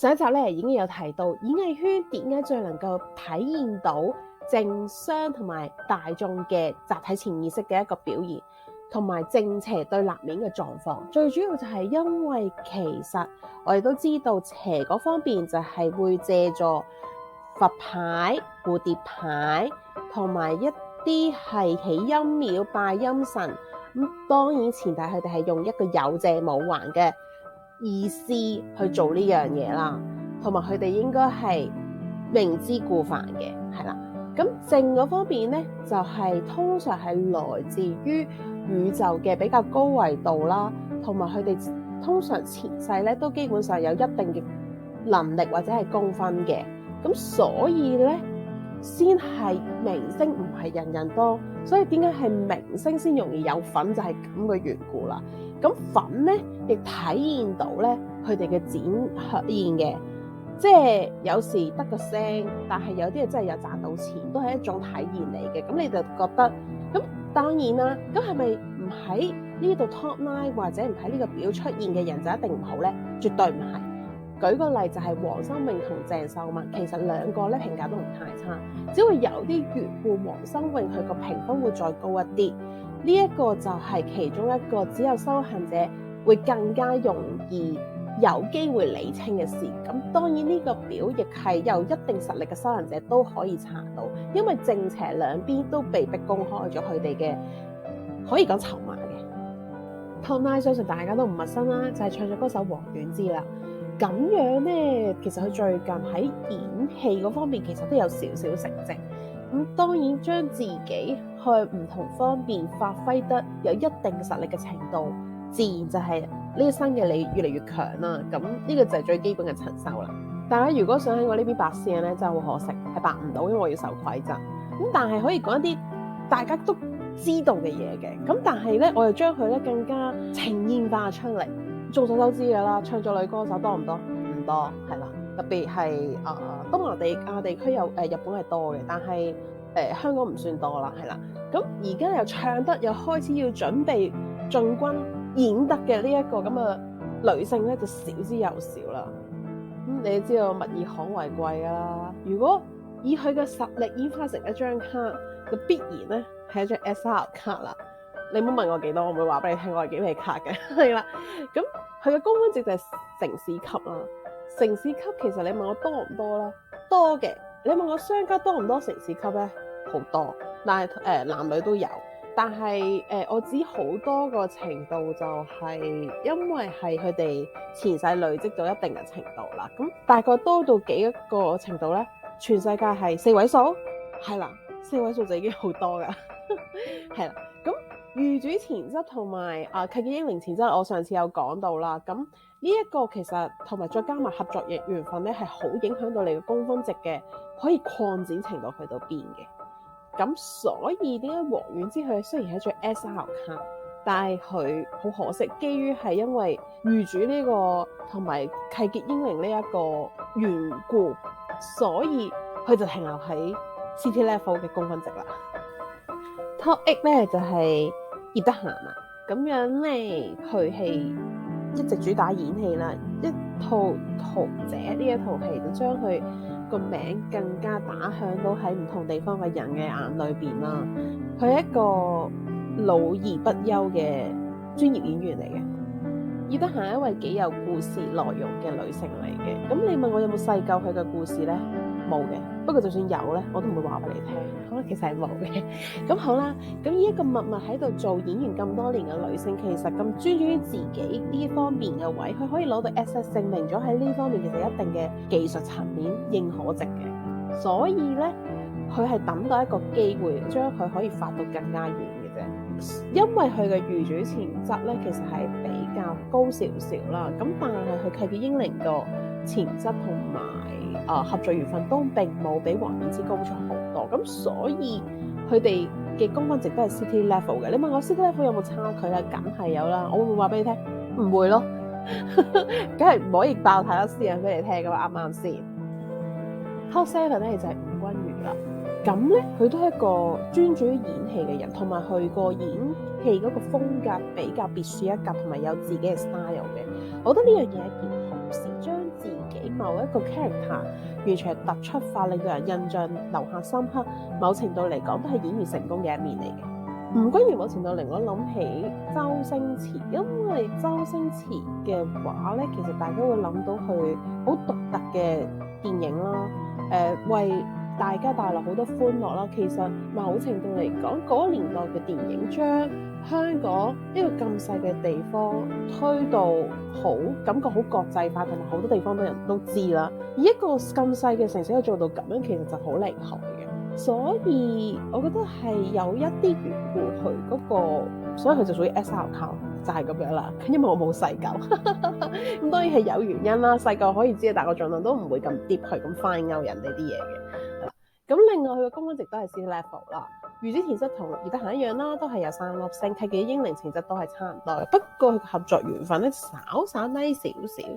上一集咧已經有提到演藝圈點解最能夠體現到政商同埋大眾嘅集體潛意識嘅一個表現，同埋正邪對立面嘅狀況。最主要就係因為其實我哋都知道邪嗰方面就係會借助佛牌、蝴蝶牌同埋一啲係起陰廟拜陰神。咁當然前提佢哋係用一個有借冇還嘅意思去做呢樣嘢啦，同埋佢哋應該係明知故犯嘅，係啦。咁正嗰方面咧，就係通常係來自於宇宙嘅比較高維度啦，同埋佢哋通常前世咧都基本上有一定嘅能力或者係功分嘅，咁所以咧先係明星，唔係人人多，所以點解係明星先容易有份就係咁嘅緣故啦。咁粉咧亦體現到咧佢哋嘅展現嘅，即係有時得個聲，但係有啲嘢真係有賺到錢，都係一種體現嚟嘅。咁你就覺得咁當然啦，咁係咪唔喺呢度 top 9或者唔喺呢個表出現嘅人就一定唔好咧？絕對唔係。舉個例就係黃心穎同鄭秀文，其實兩個咧評價都唔太差，只會有啲緣故黃心穎佢個評分會再高一啲。呢一個就係其中一個只有修行者會更加容易有機會理清嘅事。咁當然呢個表亦係有一定實力嘅修行者都可以查到，因為正邪兩邊都被逼公開咗佢哋嘅可以講籌碼嘅。Top 9相信大家都唔陌生啦，就係唱作歌手黃婉之啦。咁樣咧，其實佢最近喺演戲嗰方面其實都有少少成績。咁當然將自己去唔同方面發揮得有一定實力嘅程度，自然就係呢一生嘅你越嚟越強啦。咁呢個就係最基本嘅陳秀啦。大家如果想喺我呢邊白線咧，真係好可惜，係白唔到，因為我要守規則。咁但係可以講一啲大家都知道嘅嘢嘅。咁但係咧，我又將佢咧更加呈現化出嚟。眾所周知嘅啦，唱作女歌手多唔多？唔多，係啦。特別係東南亞地區有日本係多嘅，但係香港唔算多啦，係啦。咁而家又唱得又開始要準備進軍演得嘅呢一個咁嘅女性咧，就少之又少啦。你知道物以罕為貴㗎啦。如果以佢嘅實力演化成一張卡，就必然咧係一張 SR 卡啦。你唔好問我幾多，我唔會話俾你聽我係幾皮卡嘅，係啦。咁佢嘅公分值就係城市級啦。城市級其實你問我多唔多咧？多嘅。你問我商家多唔多城市級咧？好多，但係男女都有。但係我指好多個程度就係因為係佢哋前世累積到一定嘅程度啦。咁大概多到幾個程度咧？全世界係4位數，係啦，4位數就已經好多噶，係啦。咁御主前質同埋契機英靈前質，我上次有講到啦。咁呢一個其實同埋再加埋合作嘅緣分咧，係好影響到你嘅公分值嘅，可以擴展程度去到邊嘅。咁所以點解黃婉之佢雖然係一張 SR 卡，但係佢好可惜，基於係因為御主呢個同埋契機英靈呢一個緣故，所以佢就停留喺 City Level 嘅公分值啦。Top 8咧就係葉德嫻啦，咁樣咧佢係一直主打演戲啦，一套《桃姐》呢一套戲就將佢個名更加打響到喺唔同地方嘅人嘅眼裏邊啦。佢係一個老而不休嘅專業演員嚟嘅。葉德嫻係一位幾有故事內容嘅女性嚟嘅。咁你問我有冇細究佢嘅故事咧？冇嘅。不過就算有咧，我都唔會話俾你聽。可能其實係冇嘅。咁好啦，咁呢一個默默喺度做演員咁多年嘅女性，其實咁專注於自己呢方面嘅位，佢可以攞到 SS 證明咗喺呢方面其實一定嘅技術層面認可值嘅。所以咧，佢係等到一個機會，將佢可以發到更加遠嘅啫。因為佢嘅御主潛質咧，其實係比較高少少啦。咁但係佢契機英靈個潛質同埋合作緣分都並冇比黃婉之高出好多。咁所以佢哋嘅公分值都係 City Level 嘅。你問我 City Level 有冇差距咧？梗係有啦。我會唔會話俾你聽？唔會咯，梗係唔可以爆太多私隱俾你聽噶嘛，啱唔啱先？Top 7咧就係吳君如啦。咁咧佢都係一個專注於演戲嘅人，同埋佢個演戲嗰個風格比較別樹一格，同埋有自己嘅 style 嘅。我覺得呢樣嘢係件好事，將自己某一個 character 完全係突出化，令到人印象留下深刻。某程度嚟講，都係演員成功嘅一面嚟嘅。吳君如某程度令我諗起周星馳，因為周星馳嘅話咧，其實大家會諗到佢好獨特嘅電影啦，為大家帶來好多歡樂啦。其實某程度嚟講，嗰年代嘅電影將香港一個咁細嘅地方推到好感覺好國際化，同埋好多地方嘅人都知啦。而一個咁細嘅城市可以做到咁樣，其實就好厲害嘅。所以我覺得係有一啲緣故，佢嗰個，所以佢就屬於 SR 卡，就係咁樣啦。因為我冇細究，咁當然係有原因啦。細究可以知，但我盡量都唔會咁 deep 去咁 find out 人哋啲嘢嘅。咁另外佢嘅公分值都係 C level 啦。預知潛質同葉德嫻一樣啦，都係有3粒星，契記英靈潛質都係差唔多嘅。不過佢合作緣分咧稍低少少，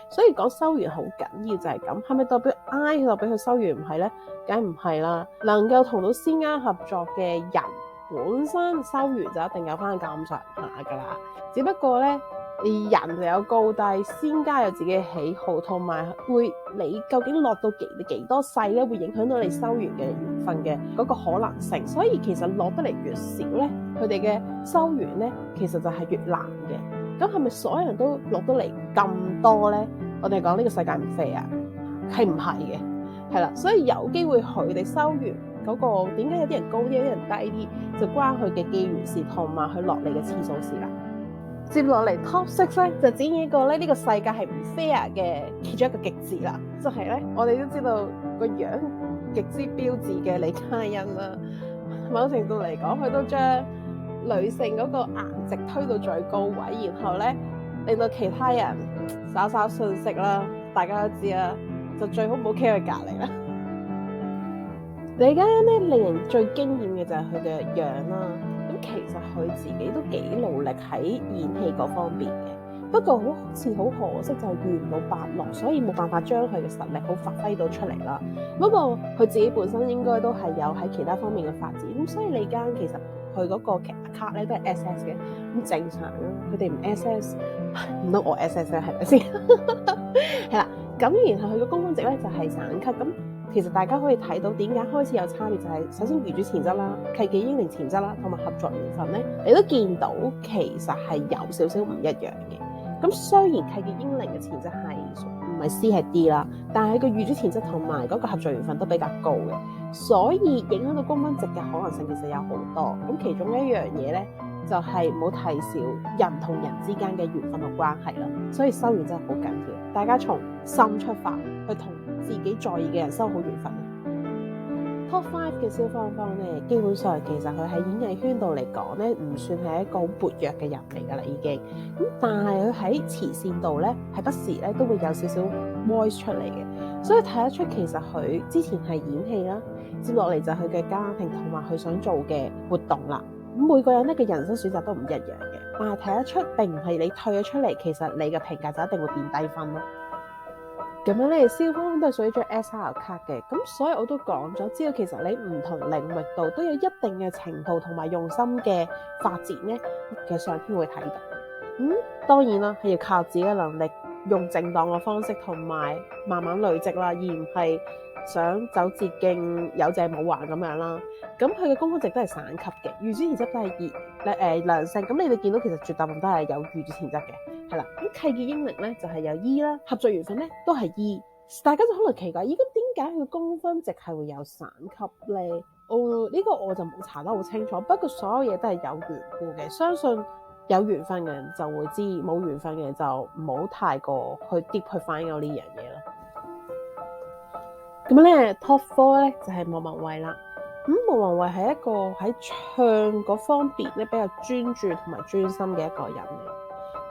所以講收緣好緊要就係咁。係咪代表 I 代表佢收緣唔係咧？梗唔係啦。能夠同到仙家合作嘅人，本身收緣就一定有翻咁上下噶啦。只不過咧，人就有高低，仙家有自己嘅喜好，同埋會你究竟落到幾多世咧，會影響到你收緣嘅緣分嘅嗰個可能性。所以其實落得嚟越少咧，佢哋嘅收緣咧，其實就係越難嘅。咁係咪所有人都落得嚟咁多咧？我哋講呢個世界唔飛啊，係唔係嘅？係啦，所以有機會佢哋收緣嗰個點解有啲人高啲，有啲人低啲，就關佢嘅機緣事同埋佢落嚟嘅次數事啦。接落嚟 Top 6咧就展現一個咧呢個世界係唔 fair 嘅其中一個極致啦，就係咧我哋都知道個樣極之標緻嘅李嘉欣啦，某程度嚟講佢都將女性嗰個顏值推到最高位，然後咧令到其他人稍稍遜色啦，大家都知啦，就最好唔好企佢隔離啦。李嘉欣咧令人最驚豔嘅就係佢嘅樣啦。其實佢自己都幾努力喺演戲嗰方面嘅，不過好似好可惜就係遇唔到伯樂，所以冇辦法將佢嘅實力好發揮到出嚟啦。不過佢自己本身應該都係有喺其他方面嘅發展，咁所以李嘉欣其實佢嗰個卡咧都係 SS 嘅，咁正常啦。佢哋唔 SS，唔通我 SS 咧係咪先？係啦，咁然後佢嘅公分值咧就係散級咁。其實大家可以睇到點解開始有差別，就係首先預主潛質啦、契記英靈潛質啦，同埋合作緣分咧，你都見到其實係有少少唔一樣嘅。咁雖然契記英靈嘅潛質係唔係 C 係 D 啦，但係個預主潛質同埋嗰個合作緣分都比較高嘅，所以影響到公分值嘅可能性其實有好多。咁其中一樣嘢咧，就係唔好睇小人同人之間嘅緣分同關係啦。所以收緣真係好緊要，大家從心出發去同自己在意嘅人收好緣分。Top 5嘅蕭芳芳咧，基本上其實佢喺演藝圈度嚟講咧，唔算係一個好活躍嘅人嚟噶啦，已經咁。但係佢喺慈善度咧，係不時咧都會有少少 voice 出嚟嘅，所以睇得出其實佢之前係演戲啦，接落嚟就係佢嘅家庭同埋佢想做嘅活動啦。咁每個人咧嘅人生選擇都唔一樣嘅，但係睇得出並唔係你退咗出嚟，其實你嘅評價就一定會變低分咯。咁樣咧，蕭芳芳都係屬於張 SR 卡嘅，咁所以我都講咗，知道其實你唔同領域度都有一定嘅程度同埋用心嘅發展咧，其實上天會睇到。當然啦，係要靠自己嘅能力，用正當嘅方式同埋慢慢累積啦，而唔係想走捷徑有借冇還咁樣啦。咁佢嘅公分值都係散級嘅，預主潛質都係良性。咁你哋見到其實絕大部分都係有預主潛質嘅，係啦。咁契記英靈咧就係有 E 啦，合作緣分咧都係 E。大家就可能奇怪，咦，咁點解佢公分值係會有散級咧？呢個我就冇查得好清楚。不過所有嘢都係有緣故嘅，相信有緣分嘅人就會知，冇緣分嘅人就唔好太過去 deep 去反映呢樣嘢啦。咁咧 Top 4咧就係莫文蔚啦。莫文蔚係一個喺唱嗰方面咧比較專注同埋專心嘅一個人嚟。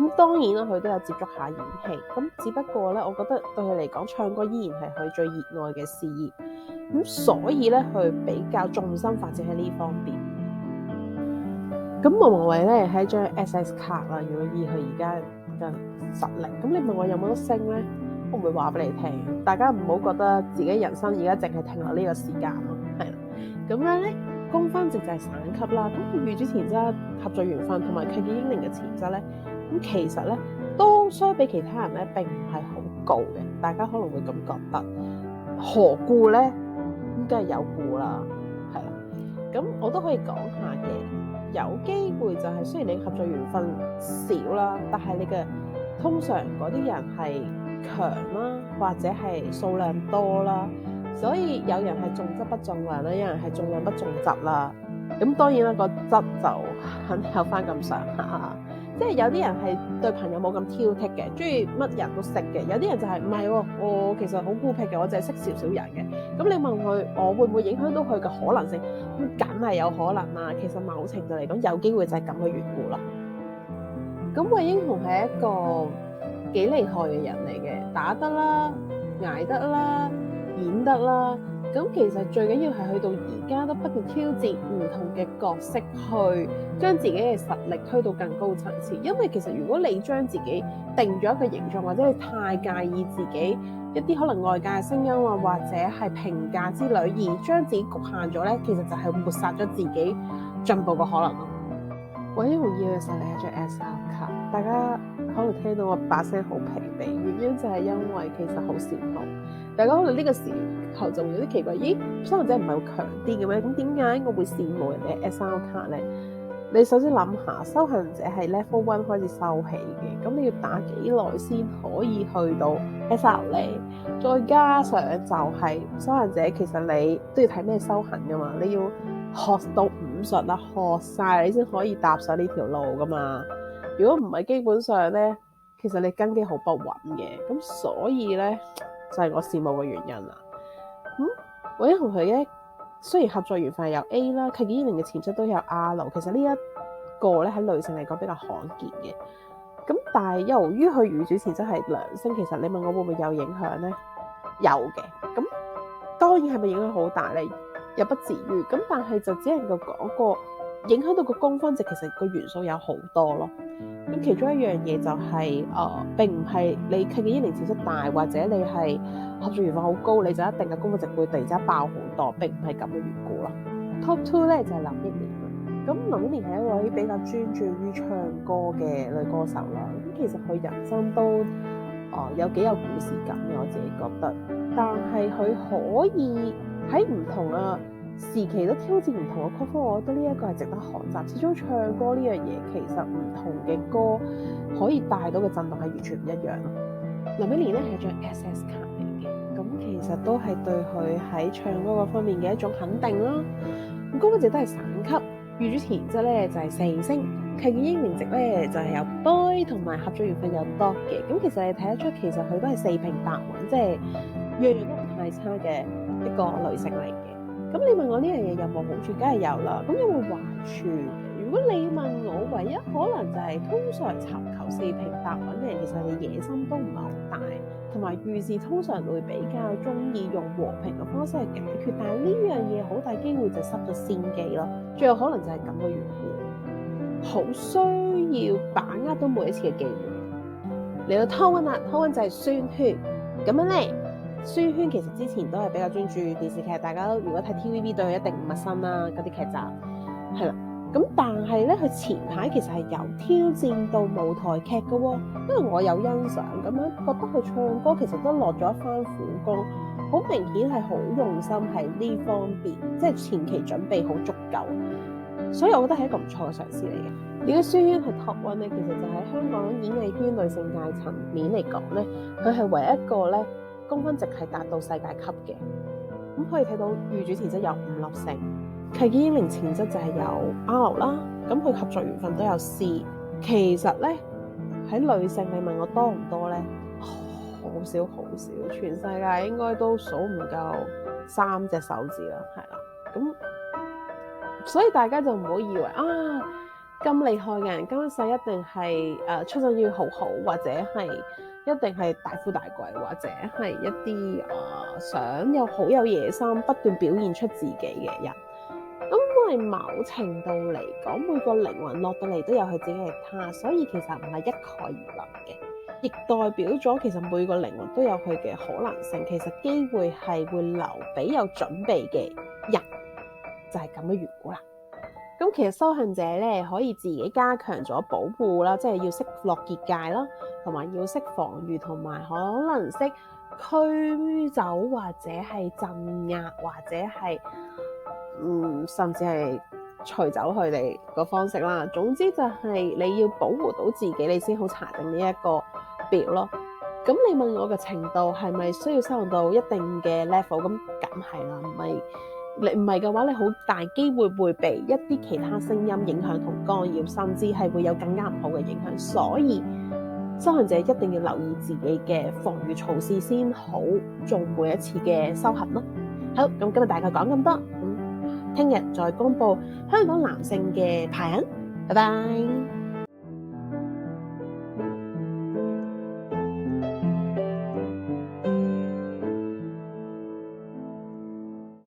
咁當然啦，佢都有接觸下演戲。咁只不過咧，我覺得對佢嚟講，唱歌依然係佢最熱愛嘅事業。咁所以咧，佢比較重心發展喺呢方面。咁莫文蔚咧係一張 SS 卡啦。如果以佢而家嘅實力，咁你問我有冇得升咧？我唔會話俾你聽。大家唔好覺得自己人生而家淨係停留呢個時間咯。係啦，咁樣咧，公分值就係散級啦。咁佢預主潛質、合作緣分同埋契記英靈嘅潛質咧，咁其實咧都相比其他人咧並唔係好高嘅，大家可能會咁覺得，何故咧？咁梗係有故啦，係啦。咁我都可以講下嘅，有機會就係雖然你合作緣分少啦，但係你嘅通常嗰啲人係強啦，或者係數量多啦，所以有人係重質不重量啦，有人係重量不重質啦。咁當然啦，個質就肯定有翻咁上下。即係有啲人係對朋友冇咁挑剔嘅，中意乜人都識嘅。有啲人就係唔係喎，我其實好孤僻嘅，我淨係識少少人嘅。咁你問佢，我會唔會影響到佢嘅可能性？咁梗係有可能啦。其實某程度嚟講，有機會就係咁嘅緣故啦。咁惠英紅係一個幾厲害嘅人嚟嘅，打得啦，捱得啦，演得啦。咁其實最緊要係去到而家都不斷挑戰唔同嘅角色，去將自己嘅實力推到更高層次。因為其實如果你將自己定咗一個形象，或者你太介意自己一啲可能外界嘅聲音啊，或者係評價之類，而將自己局限咗咧，其實就係抹殺咗自己進步嘅可能咯。惠英紅要嘅時候你係着 SR 卡，大家可能聽到我把聲好疲憊，原因就係因為其實好羨慕。大家可能呢個時候就會有啲奇怪，咦，收行者唔係會強啲嘅咩？咁點解我會羨慕人哋 SR 卡咧？你首先諗下，修行者係 level 1開始收起嘅，咁你要打幾耐先可以去到 SR 咧？再加上就係修行者，其實你都要睇咩修行噶嘛，你要學到武術啦，學晒你先可以踏上呢條路噶嘛。如果唔係，基本上咧，其實你根基好不穩嘅，咁所以咧就係我羨慕嘅原因啦。惠英紅佢嘅雖然合作緣分係有 A 啦，契機英靈嘅潛質都有 R 流，其實呢一個咧喺女性嚟講比較罕見嘅。咁但係由於佢遇主潛質係良星，其實你問我會唔會有影響咧？有嘅。咁當然係咪影響好大咧？又不至於。咁但係就只能夠講個影響到個公分值，其實個元素有好多咯。咁其中一樣嘢就係並唔係你契機英靈潛質大，或者你係合作緣分好高，你就一定嘅公分值會突然之間爆好多，並唔係咁嘅緣故啦。Top 2咧就係林憶蓮。咁林憶蓮係一位比較專注於唱歌嘅女歌手啦。咁其實佢人生都有幾有故事感嘅，我自己覺得。但係佢可以喺唔同嘅時期都挑戰唔同嘅曲風，我覺得呢一個係值得學習。始終唱歌呢樣嘢，其實唔同嘅歌可以帶到嘅震動係完全唔一樣咯。林憶蓮咧係張 SS 卡嚟嘅，咁其實都係對佢喺唱歌嗰方面嘅一種肯定啦。咁高分值都係省級，遇主潛質咧就係4星，契機英靈值咧就係有 boy 同埋合作緣分有 dog 嘅。咁其實你睇得出，其實佢都係4平8穩，即係樣樣都唔太差嘅一個女性嚟嘅。咁你問我呢樣嘢有冇好處？梗係有啦。咁有冇壞處？如果你問我，唯一可能就係通常尋求4平8穩嘅人，其實你野心都唔係好大，同埋遇事通常會比較中意用和平嘅方式去解決，但係呢樣嘢好大機會就失咗先機咯。最有可能就係咁嘅緣故，好需要把握到每一次嘅機會。嚟到湯溫啦，湯溫就係宣萱咁樣咧。宣萱其實之前都係比較專注電視劇，大家都如果睇 TVB 對佢一定唔陌生啦，嗰啲劇集係啦。咁但係咧，佢前排其實係由挑戰到舞台劇嘅喎，因為我有欣賞咁樣，覺得佢唱歌其實都落咗一番苦功，好明顯係好用心喺呢方面，即係前期準備好足夠，所以我覺得係一個唔錯嘅嘗試嚟嘅。如果宣萱係 top 1咧，其實就喺香港演藝圈女性界層面嚟講咧，佢係唯一一個咧公分值係達到世界級嘅。咁可以睇到遇主潛質有5粒星。契機英靈潛質就係有 R 啦，咁佢合作緣分都有 C。其實咧喺女性，你問我多唔多咧？好少好少，全世界應該都數唔夠3隻手指啦，係啦。咁所以大家就唔好以為咁厲害嘅人今世一定係出身要好好，或者係一定係大富大貴，或者係一啲想有好有野心，不斷表現出自己嘅人。咁因為某程度嚟講，每個靈魂落到嚟都有佢自己嘅他，所以其實唔係一概而論嘅，亦代表咗其實每個靈魂都有佢嘅可能性。其實機會係會留俾有準備嘅人，就係咁嘅緣故啦。咁其實修行者咧可以自己加強咗保護啦，即係要識落結界啦，同埋要識防禦，同埋可能識驅走或者係鎮壓，或者係甚至係除走佢哋個方式啦。總之就係你要保護到自己，你先好查定呢一個表咯。咁你問我嘅程度係咪需要修行到一定嘅 level？咁梗係啦，你唔係嘅話，你好大機會會被一啲其他聲音影響同干擾，甚至係會有更加唔好嘅影響。所以修行者一定要留意自己嘅防禦措施，先好做每一次嘅修行咯。好，咁今日大概講咁多，咁聽日再公布香港男性嘅排行。拜拜。